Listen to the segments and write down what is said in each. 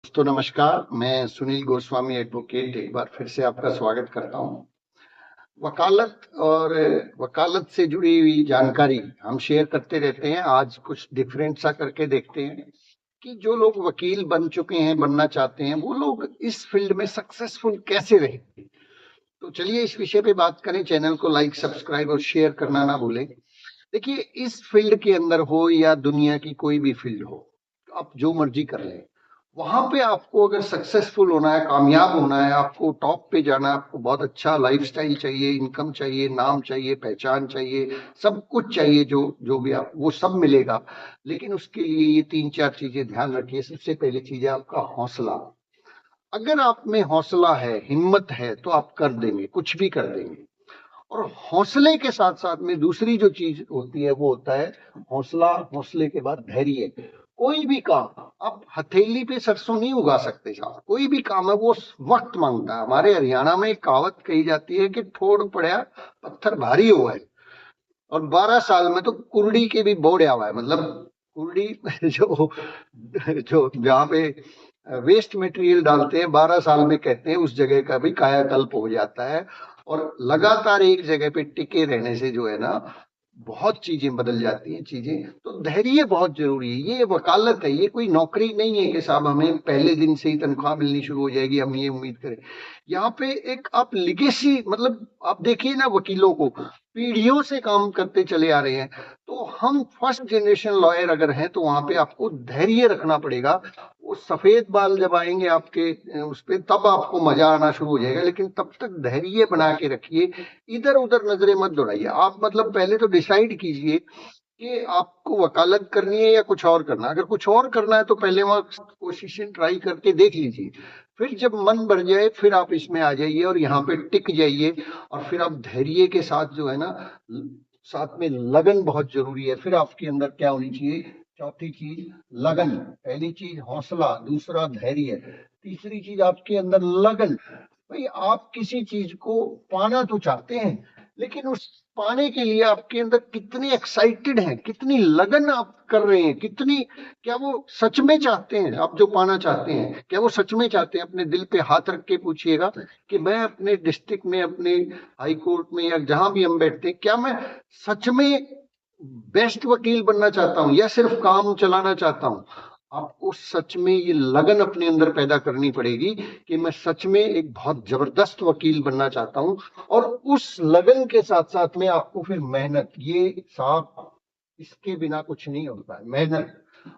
दोस्तों नमस्कार। मैं सुनील गोस्वामी एडवोकेट एक बार फिर से आपका स्वागत करता हूं। वकालत और वकालत से जुड़ी हुई जानकारी हम शेयर करते रहते हैं। आज कुछ डिफरेंट सा करके देखते हैं कि जो लोग वकील बन चुके हैं, बनना चाहते हैं, वो लोग इस फील्ड में सक्सेसफुल कैसे रहे। तो चलिए इस विषय पे बात करें। चैनल को लाइक, सब्सक्राइब और शेयर करना ना भूलें। देखिए, इस फील्ड के अंदर हो या दुनिया की कोई भी फील्ड हो, आप जो मर्जी कर लें, वहां पे आपको अगर सक्सेसफुल होना है, कामयाब होना है, आपको टॉप पे जाना है, आपको बहुत अच्छा लाइफस्टाइल चाहिए, इनकम चाहिए, नाम चाहिए, पहचान चाहिए, सब कुछ चाहिए, जो जो भी आप, वो सब मिलेगा। लेकिन उसके लिए ये तीन चार चीजें ध्यान रखिए। सबसे पहली चीज है आपका हौसला। अगर आप में हौसला है, हिम्मत है, तो आप कर देंगे, कुछ भी कर देंगे। और हौसले के साथ साथ में दूसरी जो चीज होती है वो होता है हौसला। हौसले के बाद धैर्य। कोई भी काम आप हथेली पे सरसों नहीं उगा सकते साहब। कोई भी काम है वो वक्त मांगता है। हमारे हरियाणा में एक कहावत कही जाती है कि ठोड़ पड़ा पत्थर भारी हुआ है। और 12 साल में तो कुर्डी के भी बोड़ हुआ है। मतलब कुर्डी जो जो जहाँ पे वेस्ट मटेरियल डालते हैं, 12 साल में कहते हैं उस जगह का भी कायाकल्प हो जाता है। और लगातार एक जगह पे टिके रहने से जो है ना, बहुत चीजें बदल जाती हैं। चीजें तो धैर्य बहुत जरूरी है। ये वकालत है, ये कोई नौकरी नहीं है कि साहब हमें पहले दिन से ही तनख्वाह मिलनी शुरू हो जाएगी, हम ये उम्मीद करें। यहाँ पे एक आप लिगेसी, मतलब आप देखिए ना, वकीलों को पीढ़ियों से काम करते चले आ रहे हैं। तो हम फर्स्ट जनरेशन लॉयर अगर हैं तो वहां पे आपको धैर्य रखना पड़ेगा। वो सफेद बाल जब आएंगे आपके उस पे, तब आपको मजा आना शुरू हो जाएगा। लेकिन तब तक धैर्य बना के रखिए। इधर उधर नजरें मत दौड़ाइए। आप मतलब पहले तो डिसाइड कीजिए कि आपको वकालत करनी है या कुछ और करना है। अगर कुछ और करना है तो पहले वहां कोशिशें ट्राई करके देख लीजिए। फिर जब मन भर जाए फिर आप इसमें आ जाइए और यहाँ पे टिक जाइए। और फिर आप धैर्य के साथ जो है ना, साथ में लगन बहुत जरूरी है। फिर आपके अंदर क्या होनी चाहिए? चौथी चीज लगन। पहली चीज हौसला, दूसरा धैर्य, तीसरी चीज आपके अंदर लगन। भाई, आप किसी चीज को पाना तो चाहते हैं, लेकिन उस पाने के लिए आपके अंदर कितने एक्साइटेड हैं, कितनी लगन आप कर रहे हैं, कितनी, क्या वो सच में चाहते हैं? आप जो पाना चाहते हैं, क्या वो सच में चाहते हैं? अपने दिल पे हाथ रख के पूछिएगा कि मैं अपने डिस्ट्रिक्ट में, अपने हाई कोर्ट में या जहां भी हम बैठते हैं, क्या मैं सच में बेस्ट वकील बनना चाहता हूं या सिर्फ काम चलाना चाहता हूं? आपको सच में ये लगन अपने अंदर पैदा करनी पड़ेगी कि मैं सच में एक बहुत जबरदस्त वकील बनना चाहता हूं। और उस लगन के साथ साथ में आपको फिर मेहनत, ये साफ, इसके बिना कुछ नहीं होता है। मेहनत,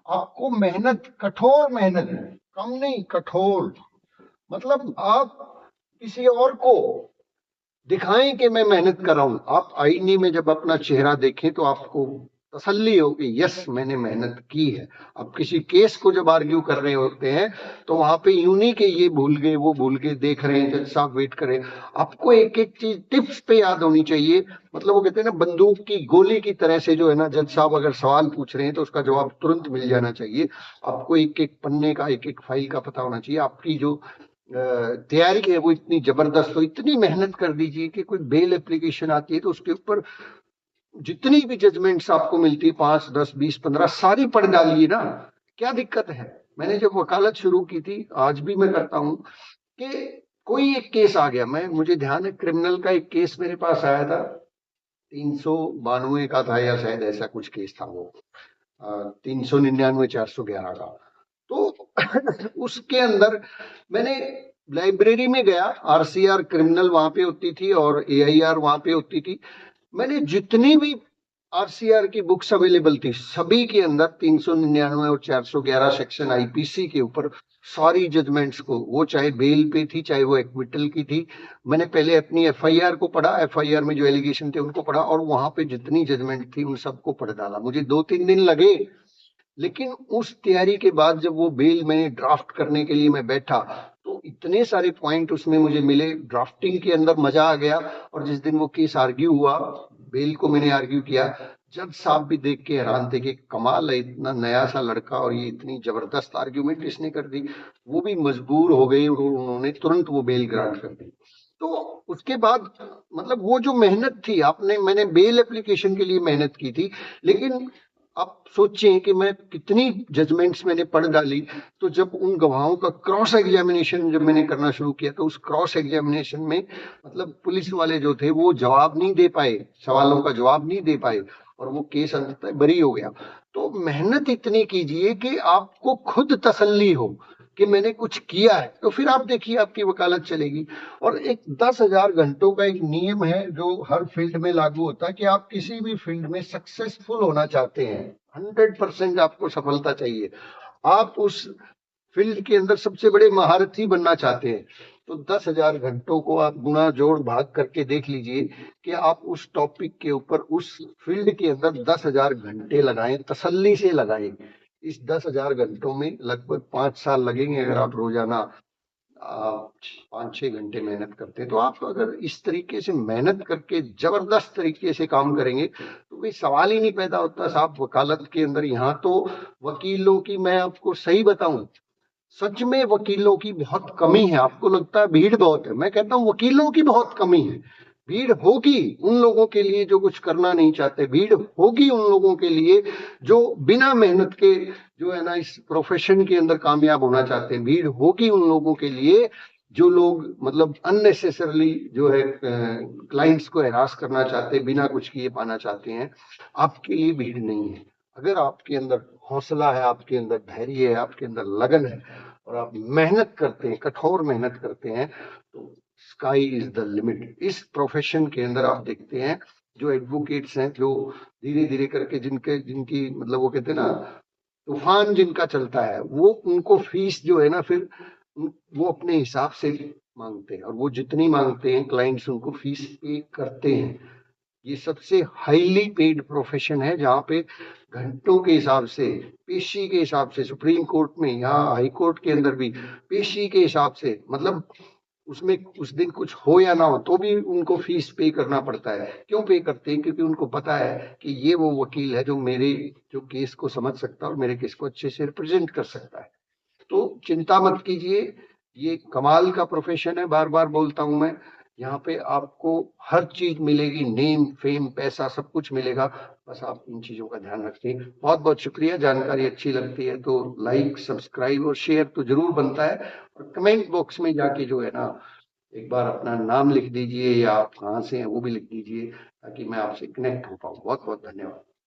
आपको मेहनत, कठोर मेहनत, कम नहीं, कठोर। मतलब आप किसी और को दिखाएं कि मैं मेहनत कर रहा हूं। आप आईने में जब अपना चेहरा देखें तो आपको तसल्ली हो कि यस, मैंने मेहनत की है। अब किसी केस को जब आर्ग्यू कर रहे होते हैं तो वहां पे यूं नहीं कि ये भूल गए, वो भूल गए, देख रहे हैं, जज साहब वेट करें। आपको एक एक चीज टिप्स पे याद होनी चाहिए। मतलब वो कहते हैं ना, बंदूक की गोली की तरह से जो है ना, जज साहब अगर सवाल पूछ रहे हैं तो उसका जवाब तुरंत मिल जाना चाहिए। आपको एक एक पन्ने का, एक एक फाइल का पता होना चाहिए। आपकी जो तैयारी है वो इतनी जबरदस्त हो। इतनी मेहनत कर दीजिए कि कोई बेल एप्लीकेशन आती है तो उसके ऊपर जितनी भी जजमेंट्स आपको मिलती है, 5, 10, 20, 15, सारी पढ़ डालिए ना। क्या दिक्कत है? मैंने जब वकालत शुरू की थी, आज भी मैं करता हूँ, कि कोई एक केस आ गया, मैं मुझे ध्यान है क्रिमिनल का एक केस मेरे पास आया था, 392 का था या शायद ऐसा कुछ केस था वो, 399 411 का। तो उसके अंदर मैंने लाइब्रेरी में गया, आरसीआर क्रिमिनल वहां पे होती थी और एआईआर वहां पे होती थी। मैंने जितनी भी आरसीआर की बुक्स अवेलेबल थी, सभी के अंदर 399 और 411 सेक्शन आईपीसी के ऊपर सारी जजमेंट्स को, वो चाहे बेल पे थी चाहे वो एक्विटल की थी, मैंने पहले अपनी एफआईआर को पढ़ा, एफआईआर में जो एलिगेशन थे उनको पढ़ा, और वहां पे जितनी जजमेंट थी उन सबको पढ़ डाला। मुझे 2-3 दिन लगे, लेकिन उस तैयारी के बाद जब वो बेल मैंने ड्राफ्ट करने के लिए मैं बैठा तो इतने सारे पॉइंट उसमें मुझे मिले, ड्राफ्टिंग के अंदर मजा आ गया। और जिस दिन वो केस आर्ग्यू हुआ, बेल को मैंने आर्ग्यू किया, जज साहब भी देख के हैरान थे कि कमाल है, इतना नया सा लड़का और ये इतनी जबरदस्त आर्ग्यूमेंट इसने कर दी। वो भी मजबूर हो गए और उन्होंने तुरंत वो बेल ग्रांट कर दी। तो उसके बाद मतलब वो जो मेहनत थी, आपने, मैंने बेल एप्लीकेशन के लिए मेहनत की थी, लेकिन आप सोचें कि मैं कितनी जजमेंट्स मैंने पढ़ डाली। तो जब उन गवाहों का क्रॉस एग्जामिनेशन जब मैंने करना शुरू किया, तो उस क्रॉस एग्जामिनेशन में मतलब पुलिस वाले जो थे वो जवाब नहीं दे पाए, सवालों का जवाब नहीं दे पाए, और वो केस अंततः बरी हो गया। तो मेहनत इतनी कीजिए कि आपको खुद तसल्ली हो कि मैंने कुछ किया है, तो फिर आप देखिए आपकी वकालत चलेगी। और एक 10,000 घंटों का एक नियम है जो हर फील्ड में लागू होता है कि आप किसी भी फील्ड में सक्सेसफुल होना चाहते हैं, 100% आपको सफलता चाहिए, आप उस फील्ड के अंदर सबसे बड़े महारथी बनना चाहते हैं, तो 10,000 घंटों को आप गुणा जोड़ भाग करके देख लीजिए कि आप उस टॉपिक के ऊपर उस फील्ड के अंदर 10,000 घंटे लगाएं, तसल्ली से लगाएं। इस 10,000 घंटों में लगभग 5 साल लगेंगे अगर आप रोजाना 5-6 घंटे मेहनत करते हैं। तो आप अगर इस तरीके से मेहनत करके जबरदस्त तरीके से काम करेंगे तो कोई सवाल ही नहीं पैदा होता साहब वकालत के अंदर। यहाँ तो वकीलों की, मैं आपको सही बताऊं, सच में वकीलों की बहुत कमी है। आपको लगता है भीड़ बहुत है, मैं कहता हूं वकीलों की बहुत कमी है। भीड़ होगी उन लोगों के लिए जो कुछ करना नहीं चाहते, भीड़ होगी उन लोगों के लिए जो बिना मेहनत के जो है ना इस प्रोफेशन के अंदर कामयाब होना चाहते हैं, भीड़ होगी उन लोगों के लिए जो लोग मतलब अननेसेसरली जो है क्लाइंट्स को हैरास करना चाहते हैं, बिना कुछ किए पाना चाहते हैं। आपके लिए भीड़ नहीं है। अगर आपके अंदर हौसला है, आपके अंदर धैर्य है, आपके अंदर लगन है और आप मेहनत करते हैं, कठोर मेहनत करते हैं, तो स्काई इज द लिमिट। इस प्रोफेशन के अंदर आप देखते हैं जो एडवोकेट्स हैं, जो धीरे धीरे करके जिनके जिनकी मतलब वो कहते हैं ना तूफान जिनका चलता है, वो उनको फीस जो है ना फिर वो अपने हिसाब से मांगते हैं, और वो जितनी मांगते हैं क्लाइंट्स उनको फीस पे करते हैं। ये सबसे हाईली पेड प्रोफेशन है जहाँ पे घंटों के हिसाब से, पेशी के हिसाब से, सुप्रीम कोर्ट में या हाई कोर्ट के अंदर भी पेशी के हिसाब से, मतलब उसमें उस दिन कुछ हो या ना हो तो भी उनको फीस पे करना पड़ता है। क्यों पे करते हैं? क्योंकि उनको पता है कि ये वो वकील है जो मेरे जो केस को समझ सकता है और मेरे केस को अच्छे से रिप्रेजेंट कर सकता है। तो चिंता मत कीजिए, ये कमाल का प्रोफेशन है, बार बार बोलता हूं मैं। यहाँ पे आपको हर चीज मिलेगी, नेम फेम पैसा सब कुछ मिलेगा, बस आप इन चीजों का ध्यान रखिए। बहुत बहुत शुक्रिया। जानकारी अच्छी लगती है तो लाइक सब्सक्राइब और शेयर तो जरूर बनता है, और कमेंट बॉक्स में जाके जो है ना एक बार अपना नाम लिख दीजिए या आप कहाँ से हैं वो भी लिख दीजिए ताकि मैं आपसे कनेक्ट हो पाऊँ। बहुत बहुत धन्यवाद।